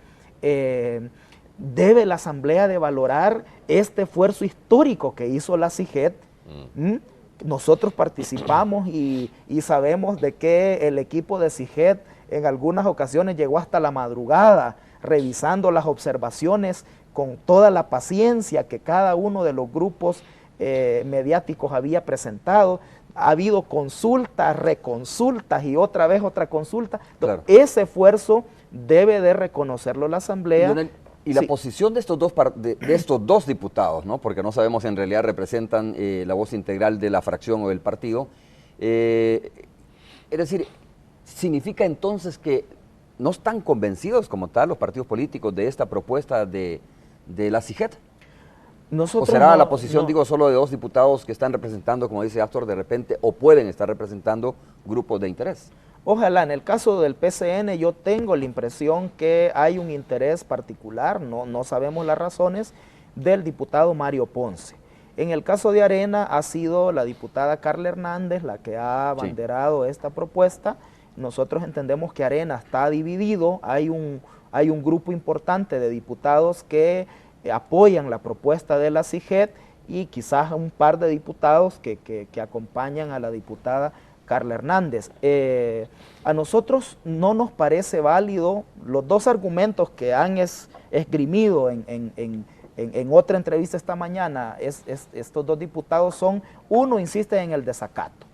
Debe la Asamblea de valorar este esfuerzo histórico que hizo la CIGET. Nosotros participamos y sabemos de que el equipo de CIGET en algunas ocasiones llegó hasta la madrugada revisando las observaciones con toda la paciencia que cada uno de los grupos mediáticos había presentado. Ha habido consultas, reconsultas y otra vez otra consulta. Claro. Ese esfuerzo debe de reconocerlo la Asamblea. Y la posición de estos dos diputados, ¿no? Porque no sabemos si en realidad representan la voz integral de la fracción o del partido, es decir, ¿significa entonces que no están convencidos como tal los partidos políticos de esta propuesta de la CIGET? ¿O será la posición, digo, solo de dos diputados que están representando, como dice Astor, de repente, o pueden estar representando grupos de interés? Ojalá, en el caso del PCN yo tengo la impresión que hay un interés particular, no sabemos las razones, del diputado Mario Ponce. En el caso de Arena ha sido la diputada Carla Hernández la que ha abanderado esta propuesta. Nosotros entendemos que Arena está dividido, hay un grupo importante de diputados que apoyan la propuesta de la CIGET y quizás un par de diputados que acompañan a la diputada Carla Hernández. A nosotros no nos parece válido los dos argumentos que han esgrimido en otra entrevista esta mañana. Estos dos diputados son, uno insiste en el desacato.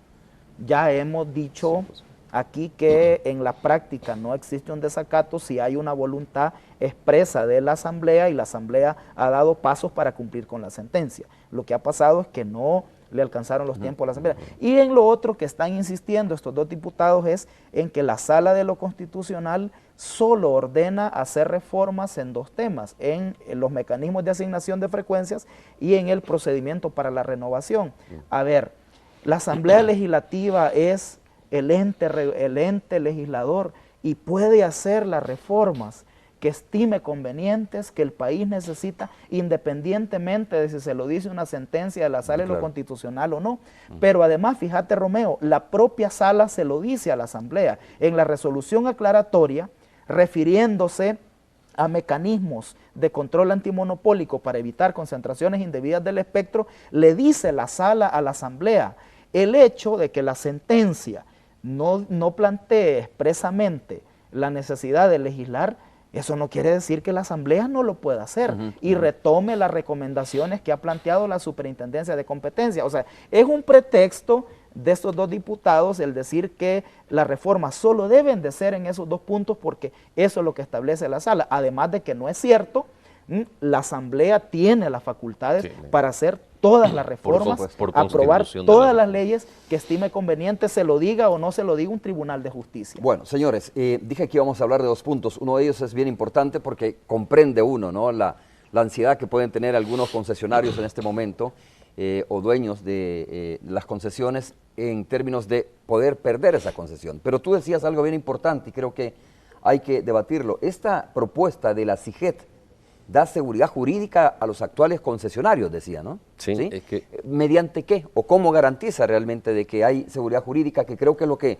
Ya hemos dicho aquí que en la práctica no existe un desacato si hay una voluntad expresa de la Asamblea y la Asamblea ha dado pasos para cumplir con la sentencia. Lo que ha pasado es que no le alcanzaron los tiempos a la Asamblea. Y en lo otro que están insistiendo estos dos diputados es en que la Sala de lo Constitucional solo ordena hacer reformas en dos temas, en los mecanismos de asignación de frecuencias y en el procedimiento para la renovación. A ver, la Asamblea Legislativa es el ente legislador y puede hacer las reformas que estime convenientes, que el país necesita, independientemente de si se lo dice una sentencia de la Sala de lo Constitucional o no. Pero además, fíjate Romeo, la propia Sala se lo dice a la Asamblea. En la resolución aclaratoria, refiriéndose a mecanismos de control antimonopólico para evitar concentraciones indebidas del espectro, le dice la Sala a la Asamblea, el hecho de que la sentencia no plantee expresamente la necesidad de legislar, eso no quiere decir que la Asamblea no lo pueda hacer y retome las recomendaciones que ha planteado la Superintendencia de Competencia. O sea, es un pretexto de estos dos diputados el decir que las reformas solo deben de ser en esos dos puntos porque eso es lo que establece la Sala. Además de que no es cierto, la Asamblea tiene las facultades para hacer todas las reformas, aprobar todas las leyes que estime conveniente, se lo diga o no se lo diga un tribunal de justicia. Bueno, señores, dije que íbamos a hablar de dos puntos. Uno de ellos es bien importante porque comprende uno, ¿no?, la ansiedad que pueden tener algunos concesionarios en este momento o dueños de las concesiones en términos de poder perder esa concesión. Pero tú decías algo bien importante y creo que hay que debatirlo. Esta propuesta de la CIGET da seguridad jurídica a los actuales concesionarios, decía, ¿no? Sí, ¿sí? Es que... ¿Mediante qué? ¿O cómo garantiza realmente de que hay seguridad jurídica? Que creo que es lo que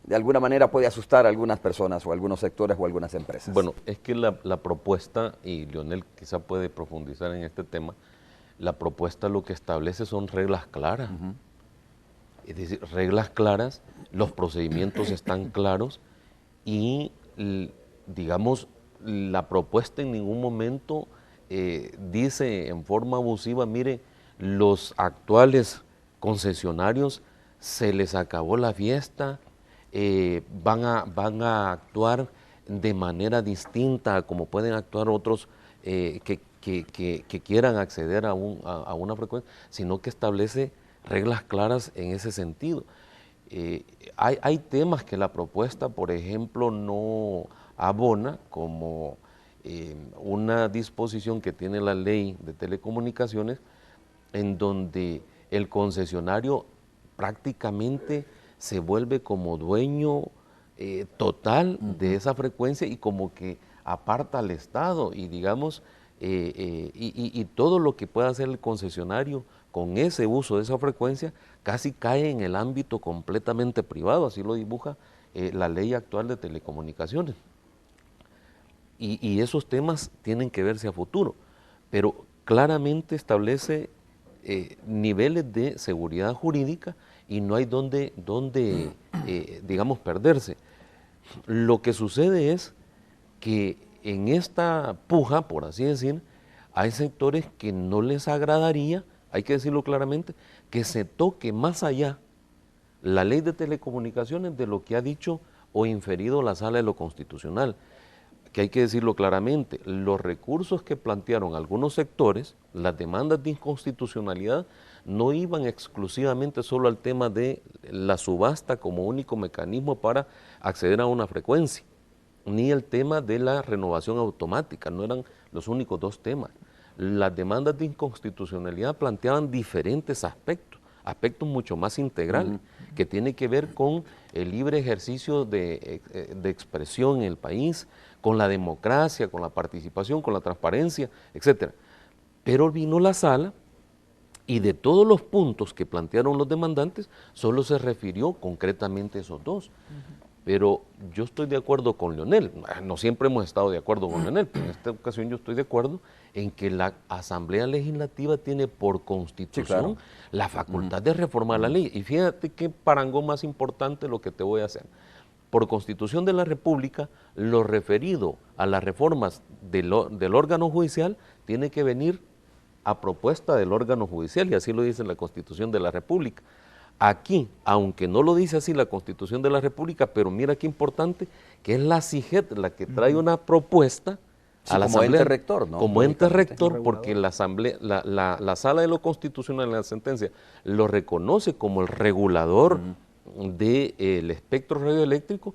de alguna manera puede asustar a algunas personas o a algunos sectores o a algunas empresas. Bueno, es que la propuesta, y Leonel quizá puede profundizar en este tema, la propuesta lo que establece son reglas claras. Es decir, reglas claras, los procedimientos están claros y, digamos, la propuesta en ningún momento dice en forma abusiva, mire, los actuales concesionarios se les acabó la fiesta, van a actuar de manera distinta a como pueden actuar otros que quieran acceder a una frecuencia, sino que establece reglas claras en ese sentido. Hay temas que la propuesta, por ejemplo, no abona, como una disposición que tiene la ley de telecomunicaciones, en donde el concesionario prácticamente se vuelve como dueño total de esa frecuencia y como que aparta al Estado y digamos, y todo lo que pueda hacer el concesionario con ese uso de esa frecuencia casi cae en el ámbito completamente privado, así lo dibuja la ley actual de telecomunicaciones. Y esos temas tienen que verse a futuro, pero claramente establece niveles de seguridad jurídica y no hay donde digamos, perderse. Lo que sucede es que en esta puja, por así decir, hay sectores que no les agradaría, hay que decirlo claramente, que se toque más allá la ley de telecomunicaciones de lo que ha dicho o inferido la Sala de lo Constitucional. Que hay que decirlo claramente, los recursos que plantearon algunos sectores, las demandas de inconstitucionalidad, no iban exclusivamente solo al tema de la subasta como único mecanismo para acceder a una frecuencia, ni el tema de la renovación automática, no eran los únicos dos temas. Las demandas de inconstitucionalidad planteaban diferentes aspectos mucho más integrales, que tiene que ver con el libre ejercicio de expresión en el país, con la democracia, con la participación, con la transparencia, etc. Pero vino la Sala y de todos los puntos que plantearon los demandantes, solo se refirió concretamente a esos dos. Pero yo estoy de acuerdo con Leonel, no siempre hemos estado de acuerdo con Leonel, pero en esta ocasión yo estoy de acuerdo en que la Asamblea Legislativa tiene por constitución la facultad de reformar la ley. Y fíjate qué parangón más importante lo que te voy a hacer. Por Constitución de la República, lo referido a las reformas del órgano judicial tiene que venir a propuesta del órgano judicial, y así lo dice la Constitución de la República. Aquí, aunque no lo dice así la Constitución de la República, pero mira qué importante, que es la CIGET la que trae una propuesta sí, a la como Asamblea. ente rector, ¿no? Como ente rector, porque la Asamblea, la Sala de lo Constitucional en la sentencia lo reconoce como el regulador del espectro radioeléctrico,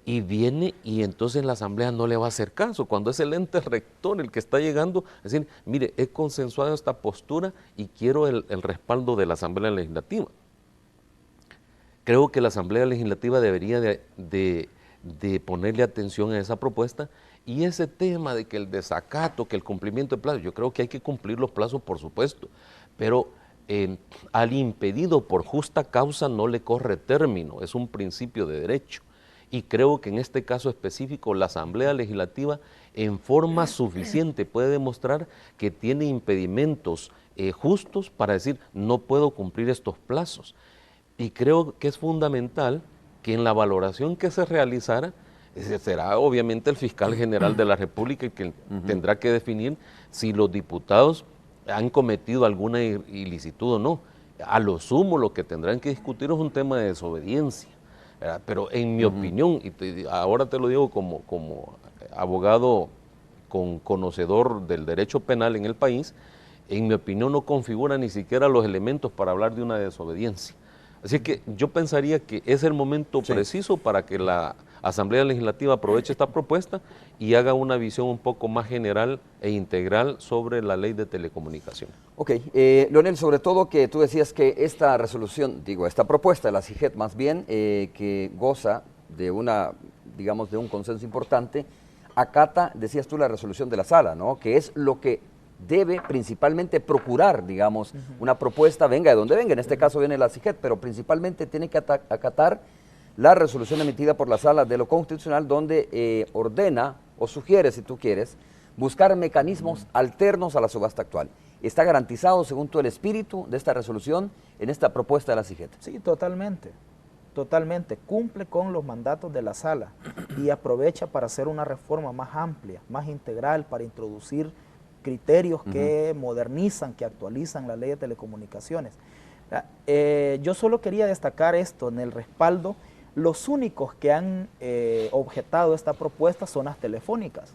y viene y entonces la Asamblea no le va a hacer caso, cuando es el ente rector el que está llegando a decir, mire, he consensuado esta postura y quiero el respaldo de la Asamblea Legislativa. Creo que la Asamblea Legislativa debería de ponerle atención a esa propuesta, y ese tema de que el desacato, que el cumplimiento de plazos, yo creo que hay que cumplir los plazos, por supuesto, pero al impedido por justa causa no le corre término, es un principio de derecho. Y creo que en este caso específico la Asamblea Legislativa en forma suficiente puede demostrar que tiene impedimentos justos para decir no puedo cumplir estos plazos. Y creo que es fundamental que en la valoración que se realizara, será obviamente el fiscal general de la República el que tendrá que definir si los diputados han cometido alguna ilicitud o no. A lo sumo lo que tendrán que discutir es un tema de desobediencia. ¿Verdad? Pero en mi opinión, y ahora te lo digo como abogado conocedor del derecho penal en el país, en mi opinión no configura ni siquiera los elementos para hablar de una desobediencia. Así que yo pensaría que es el momento preciso para que la Asamblea Legislativa aproveche esta propuesta y haga una visión un poco más general e integral sobre la ley de telecomunicaciones. Ok, Leonel, sobre todo que tú decías que esta resolución, esta propuesta de la CIGET más bien, que goza de digamos, de un consenso importante, acata, decías tú, la resolución de la sala, ¿no? Que es lo que debe principalmente procurar, digamos, una propuesta, venga de donde venga, en este caso viene la CIGET, pero principalmente tiene que acatar la resolución emitida por la Sala de lo Constitucional, donde ordena o sugiere, si tú quieres, buscar mecanismos alternos a la subasta actual. ¿Está garantizado, según tú, el espíritu de esta resolución en esta propuesta de la CIGET? Sí, totalmente. Totalmente. Cumple con los mandatos de la Sala y aprovecha para hacer una reforma más amplia, más integral, para introducir criterios que modernizan, que actualizan la ley de telecomunicaciones. Yo solo quería destacar esto en el respaldo. Los únicos que han objetado esta propuesta son las telefónicas,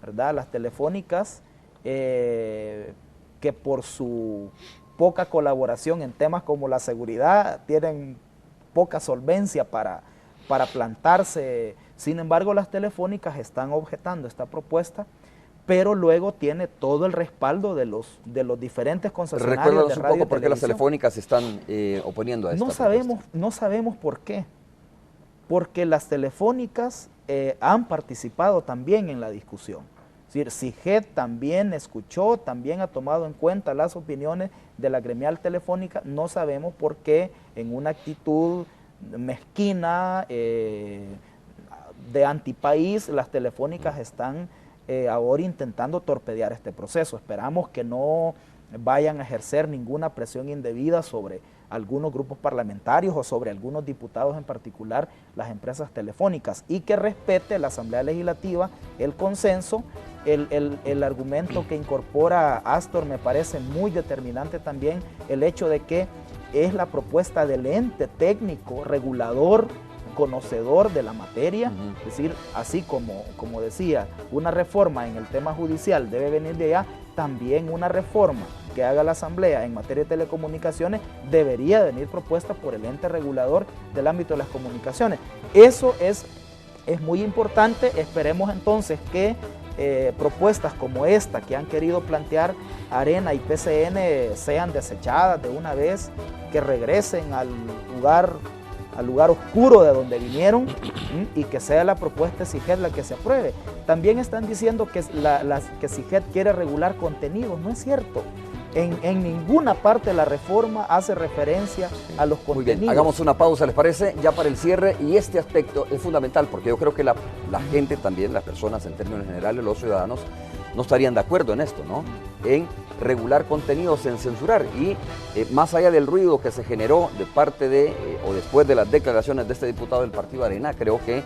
¿verdad? Las telefónicas que por su poca colaboración en temas como la seguridad tienen poca solvencia para plantarse. Sin embargo, las telefónicas están objetando esta propuesta, pero luego tiene todo el respaldo de los diferentes concesionarios de radio y televisión. Recuérdanos un poco por qué las telefónicas se están oponiendo a esta propuesta. No sabemos por qué. Porque las telefónicas han participado también en la discusión. Es decir, CIGET también escuchó, también ha tomado en cuenta las opiniones de la gremial telefónica. No sabemos por qué en una actitud mezquina, de antipaís, las telefónicas están ahora intentando torpedear este proceso. Esperamos que no vayan a ejercer ninguna presión indebida sobre algunos grupos parlamentarios o sobre algunos diputados en particular, las empresas telefónicas, y que respete la Asamblea Legislativa el consenso. El argumento que incorpora Astor me parece muy determinante también, el hecho de que es la propuesta del ente técnico, regulador, conocedor de la materia, es decir, así como decía, una reforma en el tema judicial debe venir de allá, también una reforma que haga la Asamblea en materia de telecomunicaciones debería venir propuesta por el ente regulador del ámbito de las comunicaciones. Eso es muy importante. Esperemos entonces que propuestas como esta que han querido plantear Arena y PCN sean desechadas de una vez, que regresen al lugar oscuro de donde vinieron y que sea la propuesta de CIGET la que se apruebe. También están diciendo que que CIGET quiere regular contenidos. No es cierto. En ninguna parte de la reforma hace referencia a los contenidos. Muy bien, hagamos una pausa, ¿les parece? Ya para el cierre, y este aspecto es fundamental porque yo creo que la gente también, las personas en términos generales, los ciudadanos, no estarían de acuerdo en esto, ¿no? En regular contenidos, en censurar. Y más allá del ruido que se generó de parte de, o después de las declaraciones de este diputado del Partido Arena, creo que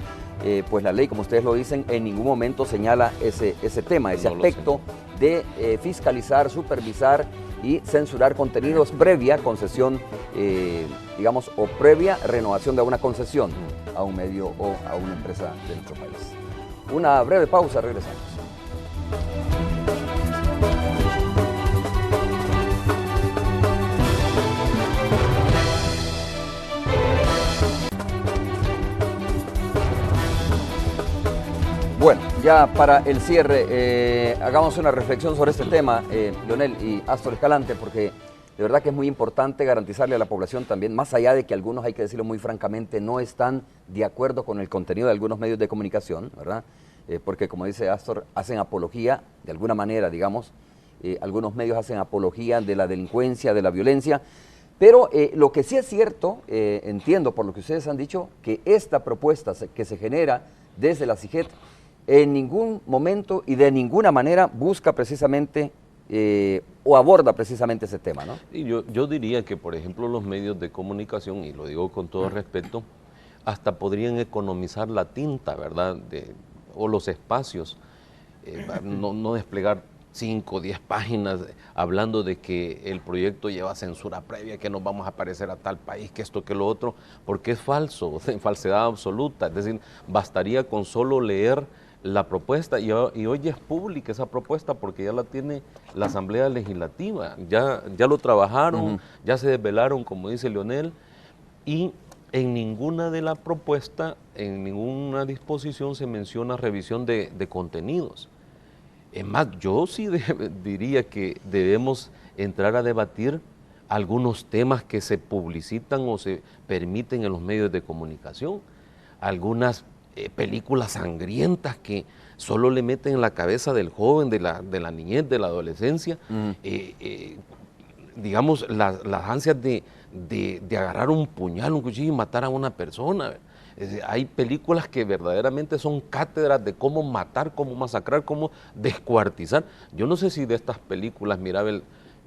pues la ley, como ustedes lo dicen, en ningún momento señala ese tema, ese aspecto de fiscalizar, supervisar y censurar contenidos previa concesión, digamos, o previa renovación de una concesión a un medio o a una empresa de nuestro país. Una breve pausa, regresamos. Bueno, ya para el cierre, hagamos una reflexión sobre este tema, Leonel y Astor Escalante, porque de verdad que es muy importante garantizarle a la población también, más allá de que algunos, hay que decirlo muy francamente, no están de acuerdo con el contenido de algunos medios de comunicación, ¿verdad? Porque como dice Astor, hacen apología, de alguna manera, digamos, algunos medios hacen apología de la delincuencia, de la violencia, pero lo que sí es cierto, entiendo por lo que ustedes han dicho, que esta propuesta que se genera desde la CIGET en ningún momento y de ninguna manera busca precisamente o aborda precisamente ese tema, ¿no? Y yo diría que, por ejemplo, los medios de comunicación, y lo digo con todo respeto, hasta podrían economizar la tinta, ¿verdad? O los espacios, no desplegar 5 o 10 páginas hablando de que el proyecto lleva censura previa, que nos vamos a parecer a tal país, que esto, que lo otro, porque es falso, falsedad absoluta. Es decir, bastaría con solo leer la propuesta, y hoy ya es pública esa propuesta porque ya la tiene la Asamblea Legislativa, ya lo trabajaron, ya se desvelaron, como dice Leonel, y en ninguna de la propuesta, en ninguna disposición se menciona revisión de contenidos. Es más, yo sí diría que debemos entrar a debatir algunos temas que se publicitan o se permiten en los medios de comunicación, algunas películas sangrientas que solo le meten en la cabeza del joven, de la niñez, de la adolescencia, digamos, las ansias de agarrar un puñal, un cuchillo y matar a una persona. Hay películas que verdaderamente son cátedras de cómo matar, cómo masacrar, cómo descuartizar. Yo no sé si de estas películas miraba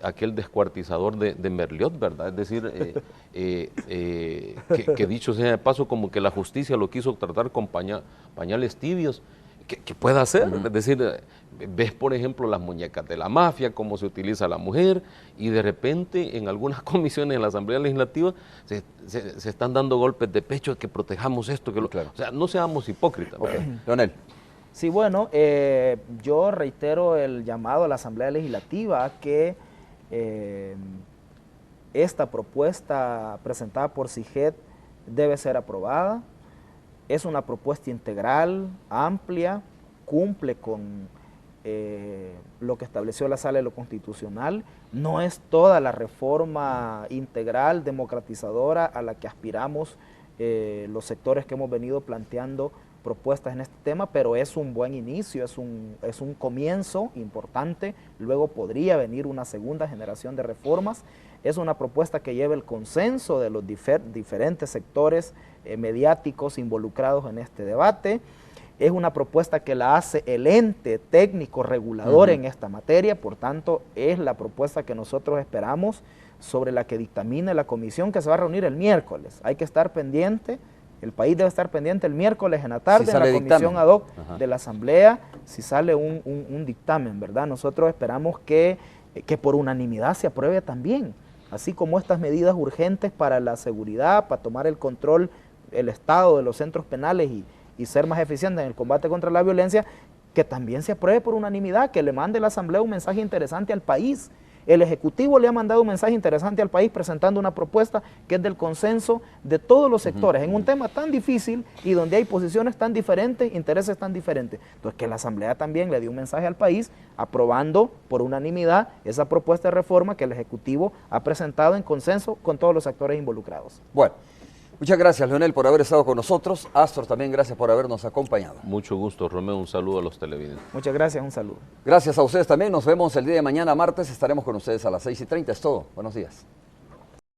aquel descuartizador de Merliot, ¿verdad? Es decir, que dicho sea de paso, como que la justicia lo quiso tratar con pañales tibios, que pueda hacer. Es decir, ves, por ejemplo, las muñecas de la mafia, cómo se utiliza la mujer, y de repente en algunas comisiones en la Asamblea Legislativa se están dando golpes de pecho de que protejamos esto, que lo... Claro. O sea, no seamos hipócritas. Okay. Leonel. Sí, bueno, yo reitero el llamado a la Asamblea Legislativa a que esta propuesta presentada por CIGET debe ser aprobada. Es una propuesta integral, amplia, cumple con lo que estableció la Sala de lo Constitucional. No es toda la reforma integral, democratizadora a la que aspiramos los sectores que hemos venido planteando propuestas en este tema, pero es un buen inicio, es un comienzo importante. Luego podría venir una segunda generación de reformas. Es una propuesta que lleva el consenso de los diferentes sectores mediáticos involucrados en este debate. Es una propuesta que la hace el ente técnico regulador en esta materia, por tanto es la propuesta que nosotros esperamos, sobre la que dictamine la comisión que se va a reunir el miércoles. Hay que estar pendiente. El país debe estar pendiente el miércoles en la tarde en la comisión ad hoc de la Asamblea, si sale un dictamen, ¿verdad? Nosotros esperamos que por unanimidad se apruebe también, así como estas medidas urgentes para la seguridad, para tomar el control, el estado de los centros penales y ser más eficientes en el combate contra la violencia, que también se apruebe por unanimidad, que le mande la Asamblea un mensaje interesante al país. El Ejecutivo le ha mandado un mensaje interesante al país presentando una propuesta que es del consenso de todos los sectores en un tema tan difícil y donde hay posiciones tan diferentes, intereses tan diferentes. Entonces, que la Asamblea también le dio un mensaje al país aprobando por unanimidad esa propuesta de reforma que el Ejecutivo ha presentado en consenso con todos los actores involucrados. Bueno, muchas gracias, Leonel, por haber estado con nosotros. Astor, también gracias por habernos acompañado. Mucho gusto, Romeo. Un saludo a los televidentes. Muchas gracias, un saludo. Gracias a ustedes también. Nos vemos el día de mañana, martes. Estaremos con ustedes a las 6:30. Es todo. Buenos días.